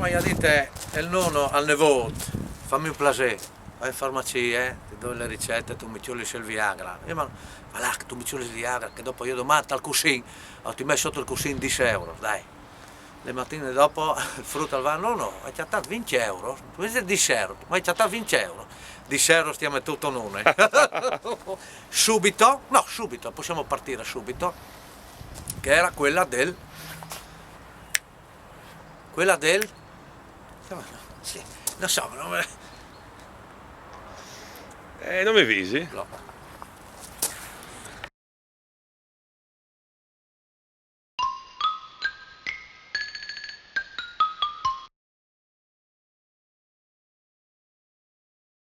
mi ha detto il nonno al nevoto, fammi un plaisir, vai in farmacia, ti do le ricette, tu mi ciuli il Viagra. Io ma là, tu mi ciuli il Viagra, che dopo io domani al cucino, ti metto sotto il cucino 10 euro, dai. Le mattine dopo il frutto al va, no, hai chattato 20 euro, tu dici 10 euro, ma hai chattato 20 euro. 10 euro stiamo tutto nome. Subito, no, subito, possiamo partire subito, che era quella del, sì, non so, Non mi visi? no.